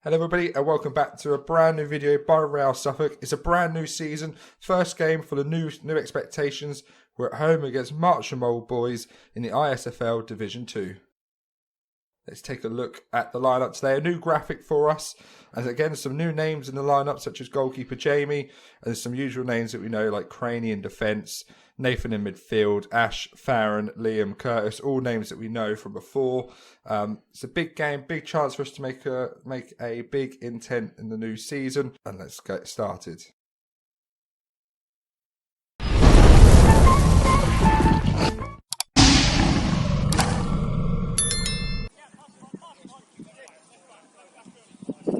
Hello everybody and welcome back to a brand new video by Real Suffolk. It's a brand new season, first game full of new expectations. We're at home against Martlesham Old Boys in the ISFL Division 2. Let's take a look at the lineup today. A new graphic for us, and again some new names in the lineup such as goalkeeper Jamie, and there's some usual names that we know like Craney in defence, Nathan in midfield, Ash, Farron, Liam, Curtis, all names that we know from before. It's a big game, big chance for us to make a big intent in the new season, and let's get started.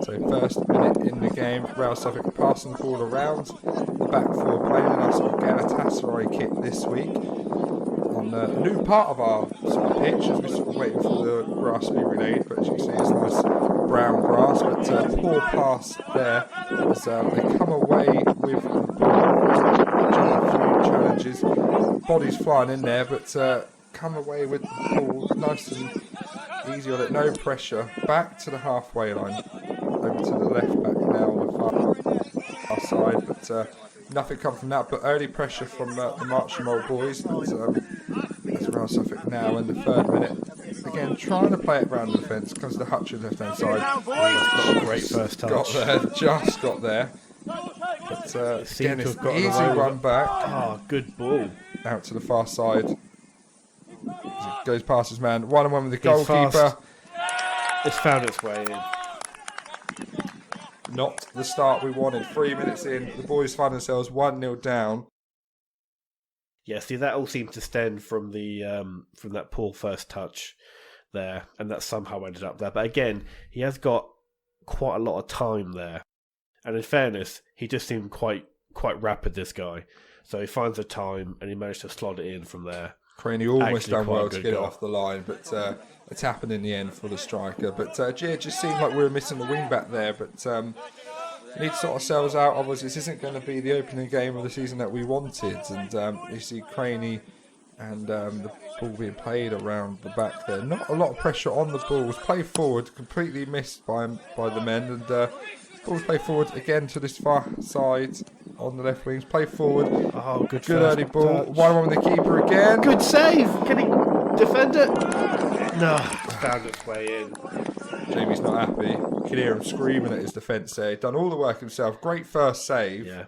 So first minute in the game, Real Suffolk passing the ball around. The back four playing in our sort of Galatasaray kit this week on a new part of our sort of pitch as we're sort of waiting for the grass to be relayed. But as you can see, it's nice brown grass, but poor pass there as they come away with the ball, jumping through challenges, bodies flying in there, but come away with the ball nice and easy on it, no pressure, back to the halfway line. Over to the left back now on the far side, but nothing come from that. But early pressure from the Martlesham Old Boys. That's Real Suffolk now in the third minute. Again, trying to play it around the defence. Comes to Hutchins left hand side. Got a great first touch. Got there, just got there. But again, it's an easy run back. Oh, good ball. Out to the far side. Goes past his man. 1-on-1 with the goalkeeper. It's found its way in. Not the start we wanted. 3 minutes in, the boys find themselves 1-0 down. Yeah, see, that all seemed to stem from from that poor first touch there, and that somehow ended up there. But again, he has got quite a lot of time there, and in fairness, he just seemed quite rapid, this guy. So he finds the time, and he managed to slot it in from there. Craney almost done well to get it goal. off the line, but it's happened in the end for the striker. But it just seemed like we were missing the wing back there. But we need to sort ourselves out. Obviously, this isn't going to be the opening game of the season that we wanted. And you see Craney and the ball being played around the back there. Not a lot of pressure on the ball. It was played forward, completely missed by the men. And ball's played forward again to this far side. On the left wings, play forward. Oh, good early ball. 1-1 with the keeper again. Good save. Can he defend it? No, it's found its way in. Jamie's not happy. You can hear him screaming at his defence there. Done all the work himself. Great first save. Yeah.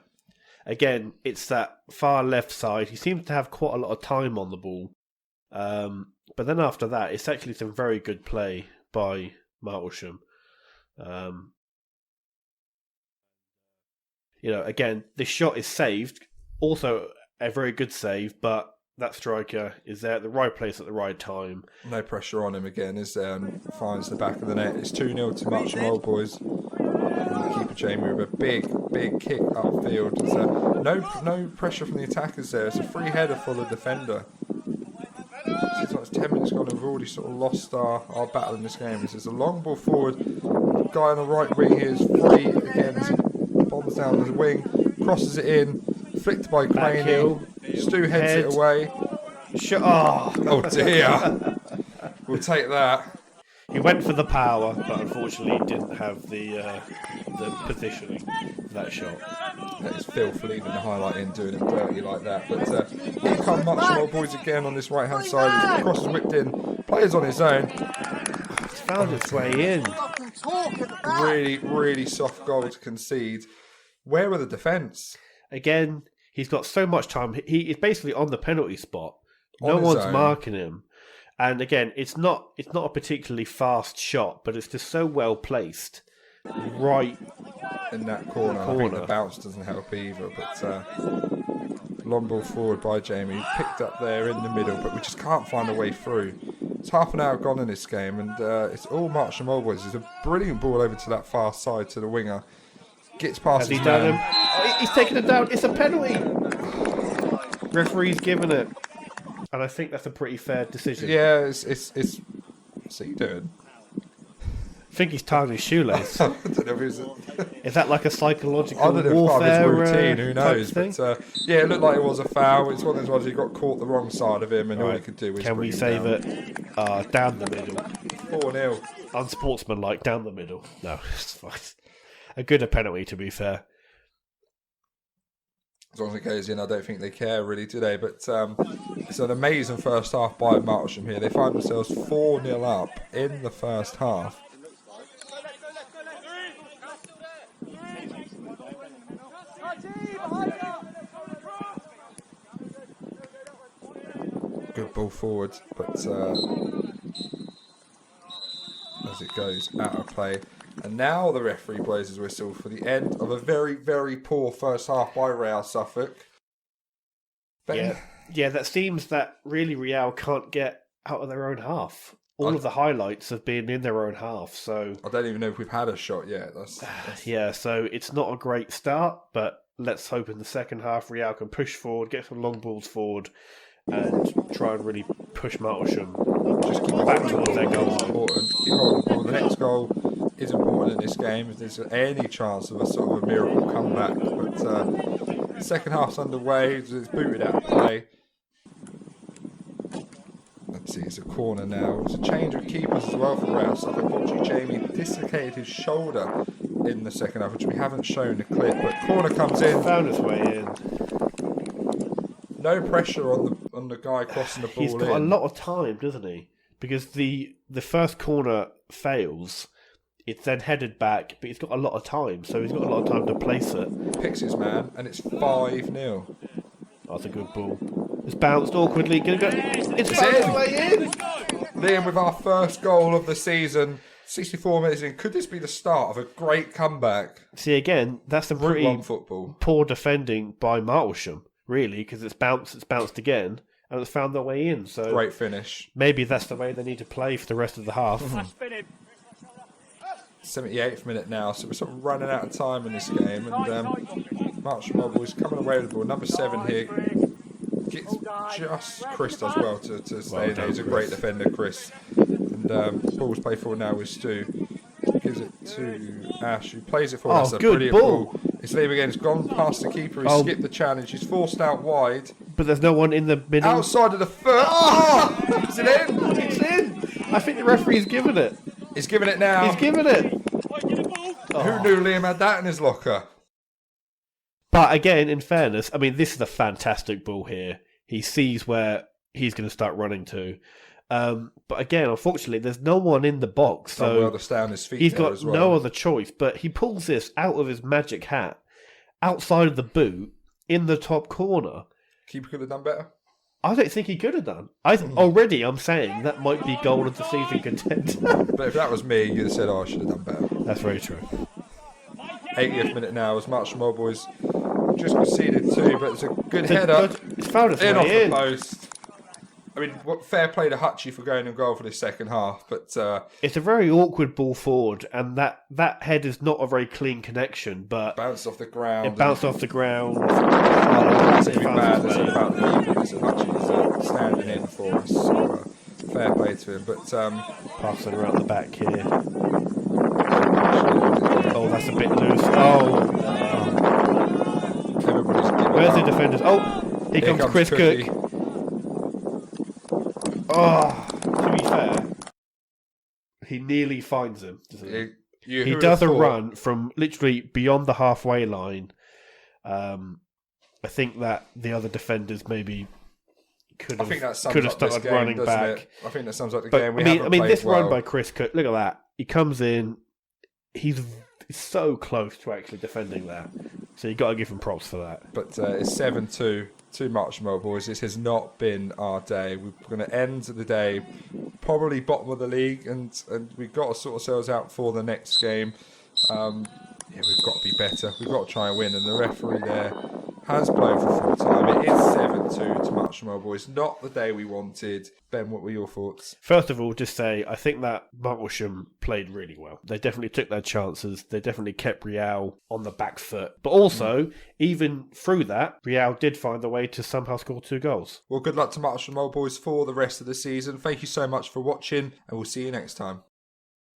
Again, it's that far left side. He seems to have quite a lot of time on the ball. But then after that, it's actually some very good play by Martlesham. Again, this shot is saved. Also, a very good save, but that striker is there at the right place at the right time. No pressure on him again, is there? And finds the back of the net. It's 2-0 to Martlesham Old Boys. And the keeper Jamie with a big kick upfield. No pressure from the attackers there. It's a free header for the defender. Seems like it's 10 minutes gone and we've already sort of lost our battle in this game. This is a long ball forward. The guy on the right wing here is free again. Bombs down the wing, crosses it in, flicked by Craney. Stu heads it away. Oh dear. We'll take that. He went for the power, but unfortunately didn't have the positioning for that shot. That is filth leaving the highlight in, doing him dirty like that. But here come Martlesham Old Boys again on this right hand side. Cross is whipped in. Players on his own. It's found its way in. Really soft goal to concede. Where were the defence? Again, he's got so much time. He is basically on the penalty spot. No On his one's own. marking him. And again, it's not a particularly fast shot, but it's just so well placed. Right in that corner. I think the bounce doesn't help either. But long ball forward by Jamie. Picked up there in the middle, but we just can't find a way through. It's half an hour gone in this game, and it's all Martlesham Old Boys. It's a brilliant ball over to that far side to the winger. Gets past his man. Oh, he's taken it down. It's a penalty. Referee's given it, and I think that's a pretty fair decision. Yeah, it's what's he doing? think he's tying his shoelace. I don't know if it was. Is that like a psychological I don't know if warfare part of his routine, who type knows? thing? But yeah, it looked like it was a foul. It's one of those ones he got caught the wrong side of him, and all he Right. could do was Can we bring him say down. that down the middle? 4-0. Unsportsmanlike down the middle. No, it's fine. A good penalty, to be fair. As long as it goes in, I don't think they care really today. But it's an amazing first half by Martlesham here. They find themselves 4-0 up in the first half. Good ball forward, but as it goes out of play. And now the referee blows his whistle for the end of a very, very poor first half by Real Suffolk. Ben? Yeah, that seems that really Real can't get out of their own half. All of the highlights have been in their own half, so... I don't even know if we've had a shot yet. Yeah, so it's not a great start, but let's hope in the second half Real can push forward, get some long balls forward, and try and really push Martlesham Just keep back holding towards the their ball. goal. It's important. Keep holding the ball. The next goal is important in this game. If there's any chance of a sort of a miracle comeback. But second half's underway. It's booted out of play. Let's see, it's a corner now. It's a change of keepers as well for Real Suffolk. Unfortunately, Jamie dislocated his shoulder in the second half, which we haven't shown the clip. But corner comes in. Found his way in. No pressure on the guy crossing the ball in. He's got a lot of time, doesn't he? Because the first corner fails, it's then headed back, but he's got a lot of time, so he's got a lot of time to place it. Picks his man, and it's 5-0. That's a good ball. It's bounced awkwardly. It's found in. its way in! Liam with our first goal of the season. 64 minutes in. Could this be the start of a great comeback? See, again, that's some Group pretty 1 football. poor defending by Martlesham, really, because it's bounced again, and it's found their way in. So Great finish. maybe that's the way they need to play for the rest of the half. 78th minute now, so we're sort of running out of time in this game. And Martlesham Boys coming away with the ball. Number 7 here. Gets just Chris does well to stay there. He's a great defender, Chris. And ball's played forward now with Stu. Gives it to Ash, who plays it for us. That's a good brilliant ball. It's Liam again. It's gone past the keeper. He skipped the challenge. He's forced out wide. But there's no one in the middle. Outside of the foot. Oh! Is it in? It's in! I think the referee's given it. He's giving it now. He's given it! Who knew Liam had that in his locker? But again, in fairness, I mean, this is a fantastic ball here. He sees where he's going to start running to. But again, unfortunately, there's no one in the box. Done So well to stay on his feet. he's there got as well. no other choice. But he pulls this out of his magic hat, outside of the boot, in the top corner. Keeper could have done better. I don't think he could have done. Already, I'm saying that might be goal of the season contender. But if that was me, you'd have said, "Oh, I should have done better." That's very true. 80th minute now as Martlesham Boys just conceded 2, but it's a good header It's found its in off way the in. post. I mean, fair play to Hutchie for going in goal for this second half, but It's a very awkward ball forward, and that head is not a very clean connection, but bounced off the ground. it bounced off the ground. That's It even found bad. its That's way. about the keeper. So Hutchie's standing in for us. So, fair play to him. But Passing around the back here. Oh, that's a bit loose. Oh, everybody's giving where's the up. defenders? Oh, here comes Chris Cookie. Cook. Oh, to be fair, he nearly finds him, doesn't he? Who He would does have a thought? run from literally beyond the halfway line. I think that the other defenders maybe could I think that have sums could have up this started game, running doesn't back. it? I think that sums up the But game. We I mean, haven't played this well. run by Chris Cook. Look at that. He comes in. He's so close to actually defending that. So you got to give him props for that. But it's 7-2 to Martlesham Boys. This has not been our day. We're going to end the day probably bottom of the league, and we've got to sort ourselves out for the next game. We've got to be better. We've got to try and win. And the referee there has blown for full time. It is 7-2 to Martlesham Boys. Not the day we wanted. Ben, what were your thoughts? First of all, just say I think that Martlesham played really well. They definitely took their chances. They definitely kept Real on the back foot. But also, even through that, Real did find a way to somehow score 2 goals. Well, good luck to Martlesham Boys for the rest of the season. Thank you so much for watching, and we'll see you next time.